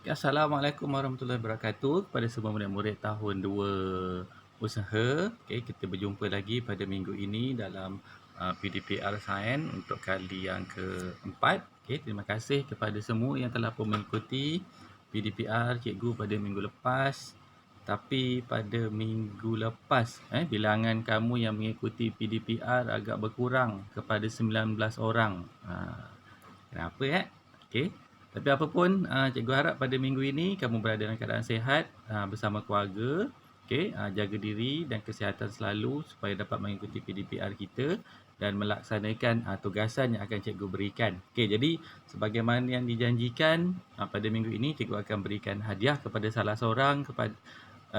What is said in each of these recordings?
Assalamualaikum warahmatullahi wabarakatuh kepada semua murid-murid tahun 2 usaha. Okey, kita berjumpa lagi pada minggu ini dalam PDPR Sains untuk kali yang keempat. Okey, terima kasih kepada semua yang telah pun mengikuti PDPR cikgu pada minggu lepas. Tapi pada minggu lepas, bilangan kamu yang mengikuti PDPR agak berkurang kepada 19 orang. Kenapa Okey. Tapi apa pun, cikgu harap pada minggu ini kamu berada dalam keadaan sihat bersama keluarga. Okey, jaga diri dan kesihatan selalu supaya dapat mengikuti PDPR kita dan melaksanakan tugasan yang akan cikgu berikan. Okey, jadi sebagaimana yang dijanjikan, pada minggu ini cikgu akan berikan hadiah kepada salah seorang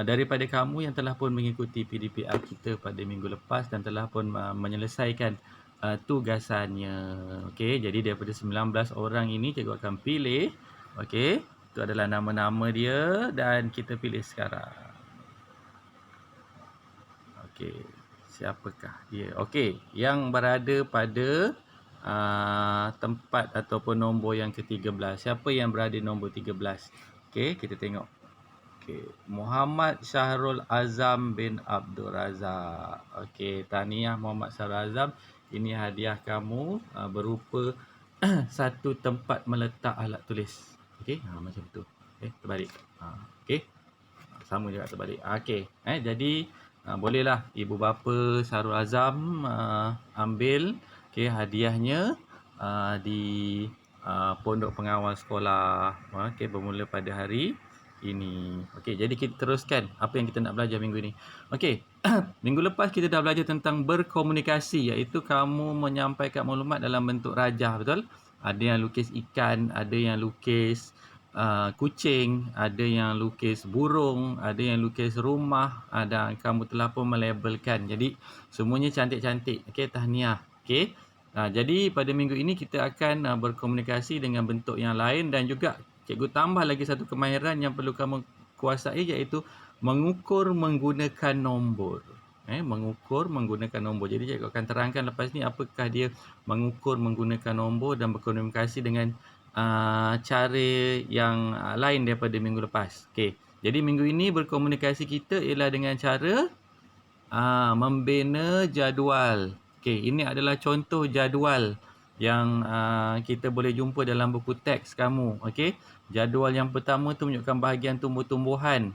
daripada kamu yang telah pun mengikuti PDPR kita pada minggu lepas dan telah pun menyelesaikan tugasannya. Okey, jadi daripada 19 orang ini cikgu akan pilih. Okey, itu adalah nama-nama dia dan kita pilih sekarang. Okey, siapakah dia? Okey, yang berada pada tempat ataupun nombor yang ke-13. Siapa yang berada nombor 13? Okey, kita tengok. Okey, Muhammad Syahrul Azam bin Abdul Razak. Okey, tahniah Muhammad Syahrul Azam. Ini hadiah kamu berupa satu tempat meletak alat tulis. Okey, macam tu. Okey, terbalik. Okey. Sama juga terbalik. Okey, jadi bolehlah ibu bapa Syahrul Azam ambil hadiahnya di pondok pengawal sekolah. Okey, bermula pada hari ini. Okey, jadi kita teruskan apa yang kita nak belajar minggu ini. Okey, minggu lepas kita dah belajar tentang berkomunikasi, iaitu kamu menyampaikan maklumat dalam bentuk rajah, betul? Ada yang lukis ikan, ada yang lukis kucing, ada yang lukis burung, ada yang lukis rumah, dan kamu telah pun melabelkan. Jadi semuanya cantik-cantik. Okey, tahniah. Okey. Jadi pada minggu ini kita akan berkomunikasi dengan bentuk yang lain dan juga cikgu tambah lagi satu kemahiran yang perlu kamu kuasai, iaitu mengukur menggunakan nombor. Mengukur menggunakan nombor. Jadi cikgu akan terangkan lepas ni apakah dia mengukur menggunakan nombor dan berkomunikasi dengan cara yang lain daripada minggu lepas. Okey. Jadi minggu ini berkomunikasi kita ialah dengan cara membina jadual. Okey, ini adalah contoh jadual yang kita boleh jumpa dalam buku teks kamu. Okey, jadual yang pertama tu menunjukkan bahagian tumbuh-tumbuhan.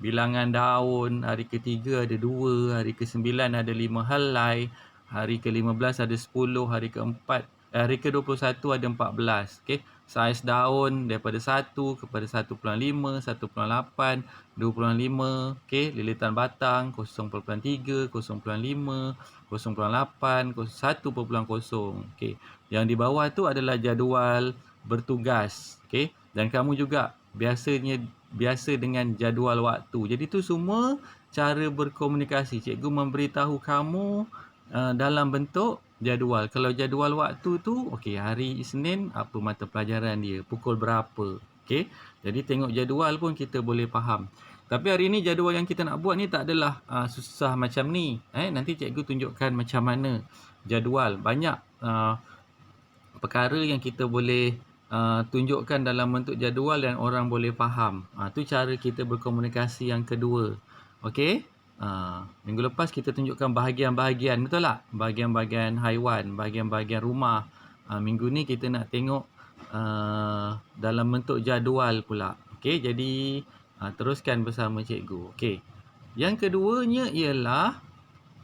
Bilangan daun, hari ke-3 ada 2, hari ke-9 ada 5 helai, hari ke-15 ada 10, hari ke-21 ada 14. Okey, saiz daun daripada 1 kepada 1.5, 1.8, 2.5. Okey, lilitan batang 0.3, 0.5, 0.8, 1.0. Okey, yang di bawah tu adalah jadual bertugas. Okey, dan kamu juga biasa dengan jadual waktu. Jadi tu semua cara berkomunikasi. Cikgu memberitahu kamu dalam bentuk jadual. Kalau jadual waktu tu, okey, hari Isnin apa mata pelajaran dia, pukul berapa. Okey, jadi tengok jadual pun kita boleh faham. Tapi hari ni jadual yang kita nak buat ni tak adalah susah macam ni. Nanti cikgu tunjukkan macam mana jadual. Banyak perkara yang kita boleh tunjukkan dalam bentuk jadual dan orang boleh faham. Tu cara kita berkomunikasi yang kedua. Okey? Minggu lepas kita tunjukkan bahagian-bahagian, betul tak? Bahagian-bahagian haiwan, bahagian-bahagian rumah. Minggu ni kita nak tengok dalam bentuk jadual pula. Okey, jadi teruskan bersama cikgu. Okey. Yang keduanya ialah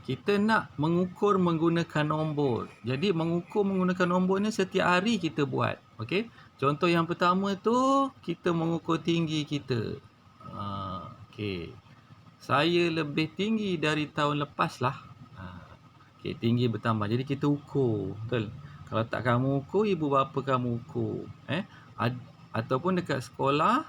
kita nak mengukur menggunakan nombor. Jadi mengukur menggunakan nombor ni setiap hari kita buat. Okey. Contoh yang pertama tu kita mengukur tinggi kita. Okey. Saya lebih tinggi dari tahun lepas lah. Okey, tinggi bertambah. Jadi kita ukur. Betul. Kalau tak kamu ukur, ibu bapa kamu ukur. Ataupun dekat sekolah.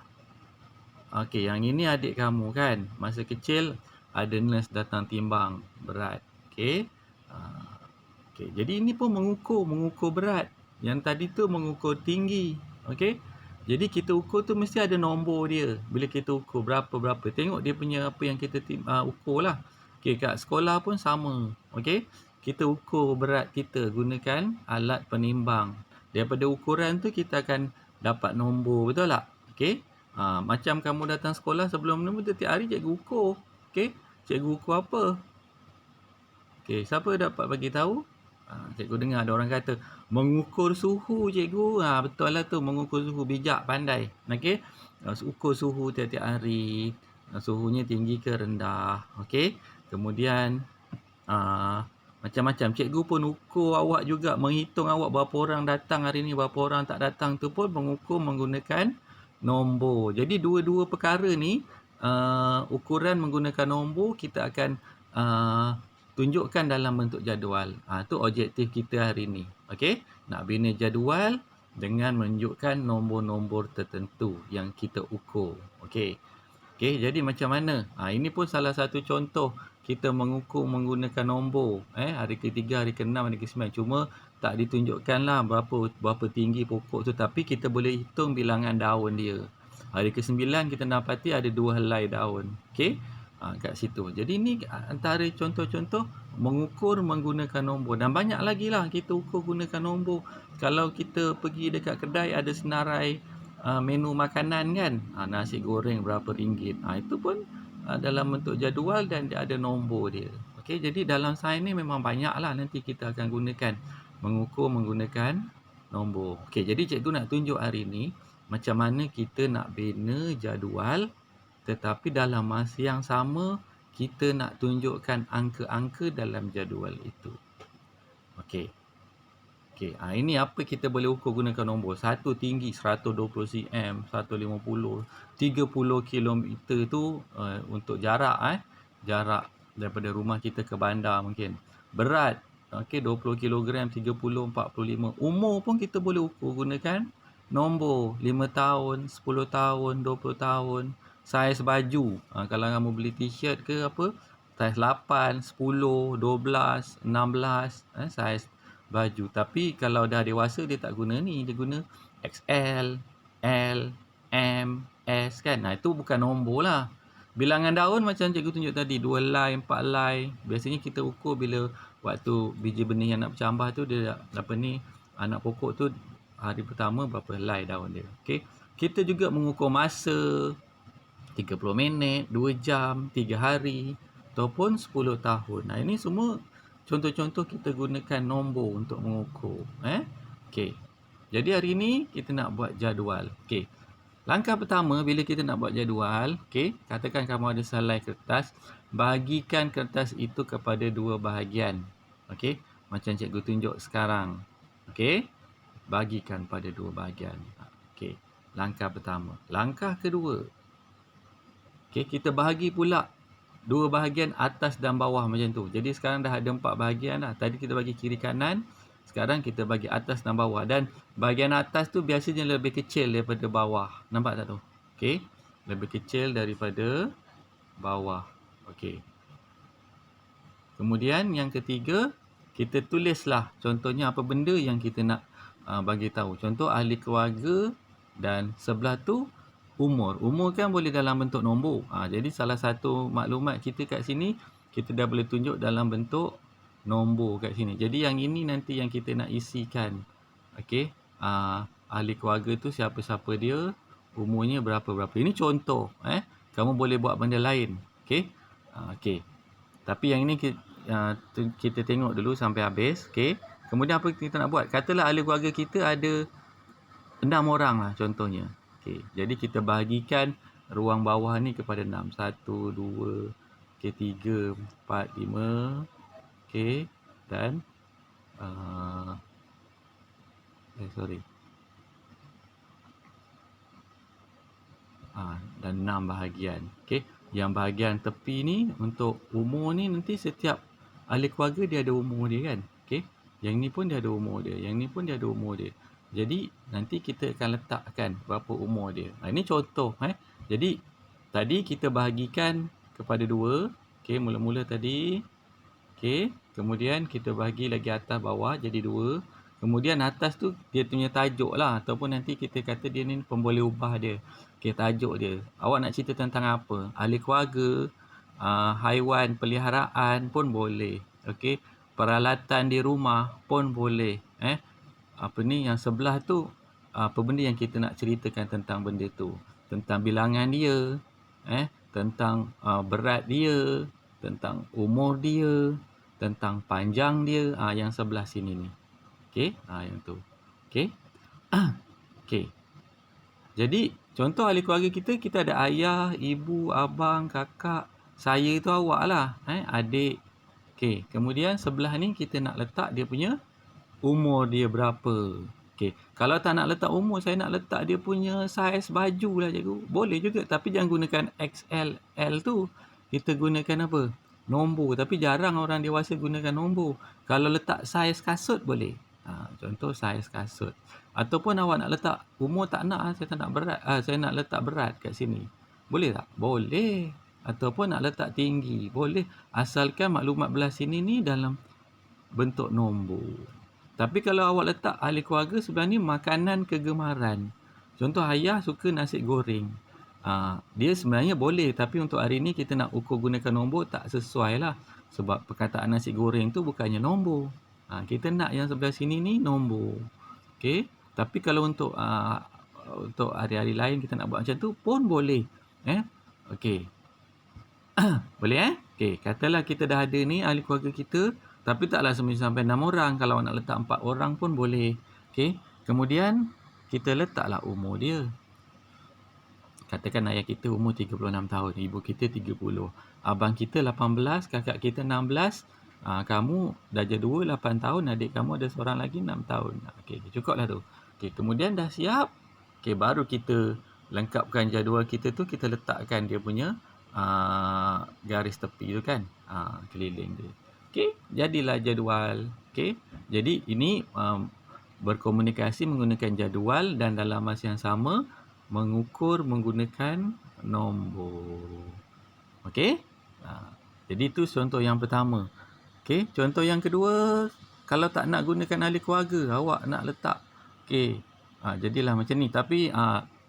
Okey, yang ini adik kamu kan. Masa kecil ada nurse datang timbang berat. Okey. Okey, jadi ini pun mengukur berat. Yang tadi tu mengukur tinggi. Okey. Jadi kita ukur tu mesti ada nombor dia. Bila kita ukur berapa-berapa. Tengok dia punya apa yang kita ukur lah. Okey, kat sekolah pun sama. Okey. Kita ukur berat kita gunakan alat penimbang. Daripada ukuran tu kita akan dapat nombor. Betul tak? Okey. Macam kamu datang sekolah sebelum ni setiap hari cikgu ukur. Okey, cikgu ukur apa? Okey, siapa dapat bagi tahu? Cikgu dengar ada orang kata mengukur suhu cikgu. Betul lah tu, mengukur suhu, bijak, pandai. Okey. Ukur suhu tiap-tiap hari. Suhunya tinggi ke rendah. Okey. Kemudian macam-macam. Cikgu pun ukur awak juga, menghitung awak berapa orang datang hari ni, berapa orang tak datang tu pun mengukur menggunakan nombor. Jadi dua-dua perkara ni, ukuran menggunakan nombor kita akan tunjukkan dalam bentuk jadual. Tu objektif kita hari ni. Okey, nak bina jadual dengan menunjukkan nombor-nombor tertentu yang kita ukur. Okey. Okey, jadi macam mana? Ini pun salah satu contoh kita mengukur menggunakan nombor. Hari ke-3, hari ke-6, hari ke-9. Cuma tak ditunjukkanlah berapa tinggi pokok tu, tapi kita boleh hitung bilangan daun dia. Hari ke-9 kita dapati ada 2 helai daun. Okey? Kat situ. Jadi ni antara contoh-contoh mengukur menggunakan nombor, dan banyak lagi lah kita ukur gunakan nombor. Kalau kita pergi dekat kedai ada senarai menu makanan kan, nasi goreng berapa ringgit, itu pun dalam bentuk jadual dan dia ada nombor dia. Okey, jadi dalam sains ni memang banyak lah nanti kita akan gunakan mengukur menggunakan nombor. Okey, jadi cikgu nak tunjuk hari ni macam mana kita nak bina jadual, tetapi dalam masa yang sama kita nak tunjukkan angka-angka dalam jadual itu. Okey. Okey, ini apa kita boleh ukur gunakan nombor. Satu tinggi 120 cm, 150, 30 km tu untuk jarak jarak daripada rumah kita ke bandar mungkin. Berat, okey, 20 kg, 30, 45. Umur pun kita boleh ukur gunakan nombor. 5 tahun, 10 tahun, 20 tahun. Saiz baju, kalau kamu beli t-shirt ke apa, saiz 8, 10, 12, 16, saiz baju. Tapi kalau dah dewasa dia tak guna ni, dia guna XL, L, M, S kan. Itu bukan nombor lah. Bilangan daun macam cikgu tunjuk tadi, 2 helai, 4 helai. Biasanya kita ukur bila waktu biji benih yang nak bercambah tu, dia anak pokok tu hari pertama berapa helai daun dia. Okey. Kita juga mengukur masa, 30 minit, 2 jam, 3 hari ataupun 10 tahun. Ini semua contoh-contoh kita gunakan nombor untuk mengukur. Okey. Jadi hari ni kita nak buat jadual. Okey. Langkah pertama bila kita nak buat jadual, okey, katakan kamu ada selai kertas, bahagikan kertas itu kepada 2 bahagian. Okey, macam cikgu tunjuk sekarang. Okey. Bagikan pada 2 bahagian. Okey. Langkah pertama. Langkah kedua. Okey, kita bahagi pula 2 bahagian atas dan bawah macam tu. Jadi sekarang dah ada 4 bahagian dah. Tadi kita bagi kiri kanan, sekarang kita bagi atas dan bawah. Dan bahagian atas tu biasanya lebih kecil daripada bawah. Nampak tak tu? Okey, lebih kecil daripada bawah. Okey. Kemudian yang ketiga, kita tulislah contohnya apa benda yang kita nak bagi tahu. Contoh ahli keluarga dan sebelah tu umur. Umur kan boleh dalam bentuk nombor. Jadi salah satu maklumat kita kat sini, kita dah boleh tunjuk dalam bentuk nombor kat sini. Jadi yang ini nanti yang kita nak isikan. Okey. Ahli keluarga tu siapa-siapa dia, umurnya berapa-berapa. Ini contoh. Kamu boleh buat benda lain. Okey. Okey. Tapi yang ini kita tengok dulu sampai habis. Okey. Kemudian apa kita nak buat? Katalah ahli keluarga kita ada 6 orang lah contohnya. Okey, jadi kita bahagikan ruang bawah ni kepada 6. 1, 2, okey, 3, 4, 5. Okey, dan dan 6 bahagian. Okey, yang bahagian tepi ni untuk umur ni nanti setiap ahli keluarga dia ada umur dia kan. Okey, yang ni pun dia ada umur dia, yang ni pun dia ada umur dia. Jadi nanti kita akan letakkan berapa umur dia. Ini contoh. Jadi tadi kita bahagikan kepada 2. Okey, mula-mula tadi. Okey, kemudian kita bahagi lagi atas bawah jadi 2. Kemudian atas tu dia punya tajuk lah, ataupun nanti kita kata dia ni pemboleh ubah dia. Okey, tajuk dia. Awak nak cerita tentang apa? Ahli keluarga, haiwan peliharaan pun boleh. Okey, peralatan di rumah pun boleh. Yang sebelah tu apa benda yang kita nak ceritakan tentang benda tu. tentang bilangan dia, tentang berat dia, tentang umur dia, tentang panjang dia, yang sebelah sini ni. Okey, yang tu. Okey. Okey. Jadi, contoh ahli keluarga kita, kita ada ayah, ibu, abang, kakak, saya tu awak lah, adik. Okey, kemudian sebelah ni kita nak letak dia punya umur dia berapa. Okey, kalau tak nak letak umur, saya nak letak dia punya saiz baju lah cikgu. Boleh juga, tapi jangan gunakan XL tu. Kita gunakan apa? Nombor, tapi jarang orang dewasa gunakan nombor. Kalau letak saiz kasut boleh. Contoh saiz kasut. Ataupun awak nak letak umur, tak nak, saya tak nak berat. Saya nak letak berat kat sini. Boleh tak? Boleh. Ataupun nak letak tinggi. Boleh. Asalkan maklumat belah sini ni dalam bentuk nombor. Tapi kalau awak letak ahli keluarga sebelah ni makanan kegemaran. Contoh ayah suka nasi goreng. Dia sebenarnya boleh, tapi untuk hari ni kita nak ukur gunakan nombor tak sesuai lah. Sebab perkataan nasi goreng tu bukannya nombor. Kita nak yang sebelah sini ni nombor. Okey. Tapi kalau untuk hari-hari lain kita nak buat macam tu pun boleh. Okey. Boleh Okey, katalah kita dah ada ni ahli keluarga kita, tapi taklah semestinya sampai 6 orang. Kalau nak letak 4 orang pun boleh. Okey. Kemudian kita letaklah umur dia. Katakan ayah kita umur 36 tahun, ibu kita 30, abang kita 18, kakak kita 16, kamu darjah 2 8 tahun, adik kamu ada seorang lagi 6 tahun. Okey, cukuplah tu. Okey, kemudian dah siap. Okey, baru kita lengkapkan jadual kita tu, kita letakkan dia punya garis tepi tu kan. Keliling dia. Okey, jadilah jadual. Okey. Jadi ini berkomunikasi menggunakan jadual dan dalam masa yang sama mengukur menggunakan nombor. Okey? Jadi itu contoh yang pertama. Okey, contoh yang kedua, kalau tak nak gunakan ahli keluarga, awak nak letak. Okey. Jadilah macam ni. Tapi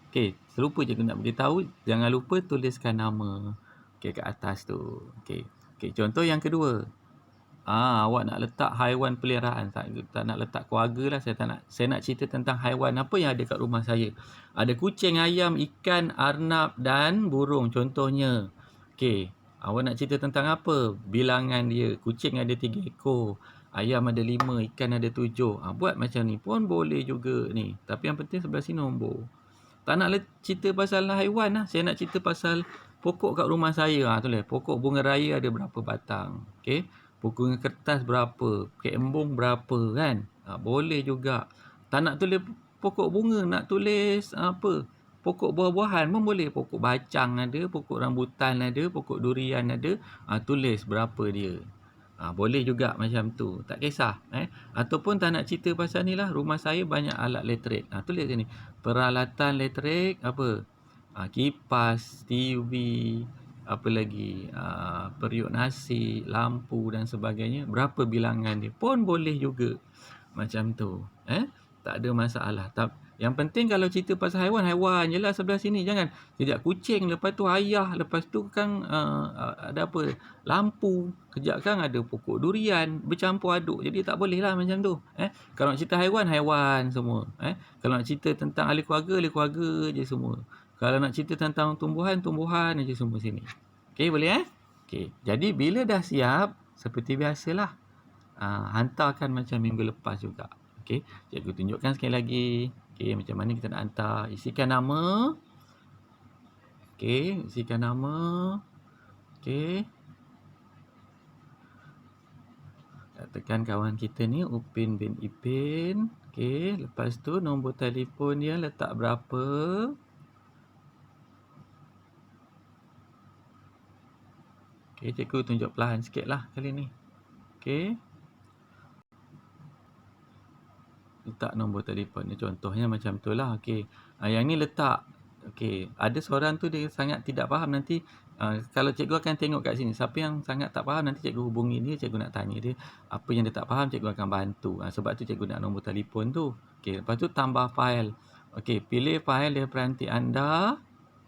okey, terlupa je nak beritahu, jangan lupa tuliskan nama. Okey, kat atas tu. Okey. Okey, contoh yang kedua. Awak nak letak haiwan peliharaan, tak nak letak keluarga lah. Saya nak cerita tentang haiwan apa yang ada kat rumah saya. Ada kucing, ayam, ikan, arnab dan burung contohnya. Okey, awak nak cerita tentang apa? Bilangan dia. Kucing ada 3 ekor, ayam ada 5, ikan ada 7. Buat macam ni pun boleh juga ni. Tapi yang penting sebelah sini nombor. Tak nak cerita pasal haiwan lah. Saya nak cerita pasal pokok kat rumah saya. Tulis pokok bunga raya ada berapa batang. Okey. Pokok kertas berapa, kek embung berapa kan. Boleh juga. Tak nak tulis pokok bunga, nak tulis apa, pokok buah-buahan pun boleh. Pokok bacang ada, pokok rambutan ada, pokok durian ada. Tulis berapa dia. Boleh juga macam tu. Tak kisah. Ataupun tak nak cerita pasal ni lah. Rumah saya banyak alat elektrik. Tulis sini. Peralatan elektrik apa? Kipas, TV, apa lagi, periuk nasi, lampu dan sebagainya, berapa bilangan dia pun boleh juga macam tu. Tak ada masalah. Yang penting kalau cerita pasal haiwan je lah sebelah sini. Jangan kejap kucing, lepas tu ayah, lepas tu kan ada apa, lampu, kejap kan ada pokok durian, bercampur aduk. Jadi tak boleh lah macam tu. Kalau nak cerita haiwan semua. Kalau nak cerita tentang ahli keluarga je semua. Kalau nak cerita tentang tumbuhan je semua sini. Okey, boleh Okey, jadi bila dah siap, seperti biasalah, hantarkan macam minggu lepas juga. Okey, cikgu tunjukkan sekali lagi. Okey, macam mana kita nak hantar. Isikan nama. Okey, isikan nama. Okey. Katakan kawan kita ni Upin bin Ipin. Okey, lepas tu nombor telefon dia letak berapa. Okey, cikgu tunjuk perlahan sikit lah kali ni. Okey. Letak nombor telefon ni, contohnya macam tu lah. Okey. Yang ni letak. Okey. Ada seorang tu dia sangat tidak faham nanti. Kalau cikgu akan tengok kat sini. Siapa yang sangat tak faham nanti cikgu hubungi dia. Cikgu nak tanya dia. Apa yang dia tak faham cikgu akan bantu. Sebab tu cikgu nak nombor telefon tu. Okey. Lepas tu tambah fail. Okey. Pilih fail dari peranti anda.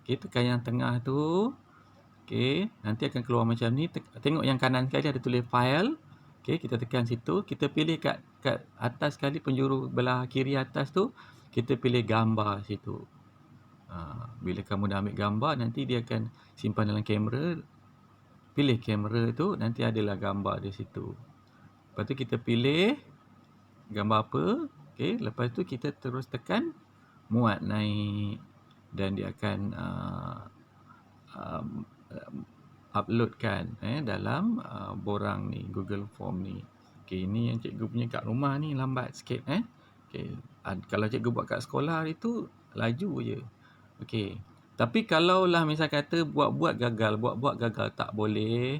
Okey. Tekan yang tengah tu. Okey, nanti akan keluar macam ni. Tengok yang kanan sekali ada tulis file. Okey, kita tekan situ. Kita pilih kat atas sekali, penjuru belah kiri atas tu. Kita pilih gambar situ. Bila kamu dah ambil gambar, nanti dia akan simpan dalam kamera. Pilih kamera tu, nanti adalah gambar di situ. Lepas tu kita pilih gambar apa. Okay, lepas tu kita terus tekan muat naik. Dan dia akan uploadkan dalam borang ni, Google Form ni. Okay, ni yang cikgu punya kat rumah ni lambat sikit. Okay. Kalau cikgu buat kat sekolah hari tu, laju je. Okay. Tapi kalaulah misal kata buat-buat gagal, tak boleh.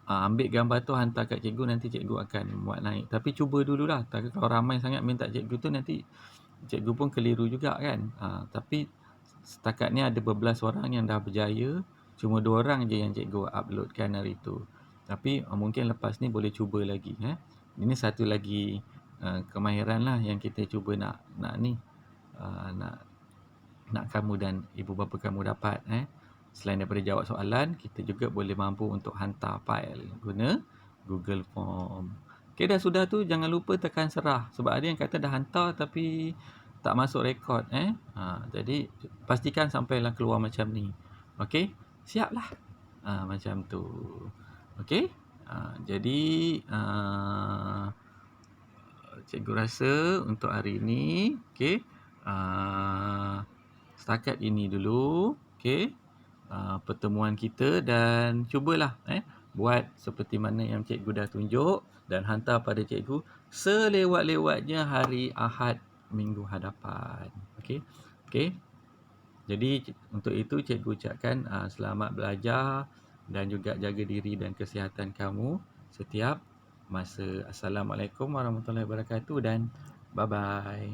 Ambil gambar tu hantar kat cikgu, nanti cikgu akan buat naik. Tapi cuba dululah. Kalau ramai sangat minta cikgu tu, nanti cikgu pun keliru juga kan. Tapi setakat ni ada berbelas orang yang dah berjaya. Cuma 2 orang je yang cikgu uploadkan hari tu. Tapi mungkin lepas ni boleh cuba lagi. Ini satu lagi kemahiran lah yang kita cuba nak kamu dan ibu bapa kamu dapat. Selain daripada jawab soalan, kita juga boleh mampu untuk hantar file guna Google Form. Okay, dah sudah tu jangan lupa tekan serah. Sebab ada yang kata dah hantar tapi tak masuk rekod. Jadi pastikan sampailah keluar macam ni. Okay, siaplah. Macam tu. Okay. Jadi cikgu rasa untuk hari ni, okay, setakat ini dulu. Okay. Pertemuan kita, dan cubalah buat seperti mana yang cikgu dah tunjuk dan hantar pada cikgu selewat-lewatnya hari Ahad minggu hadapan. Okey. Okey. Jadi untuk itu cikgu ucapkan selamat belajar dan juga jaga diri dan kesihatan kamu setiap masa. Assalamualaikum warahmatullahi wabarakatuh dan bye-bye.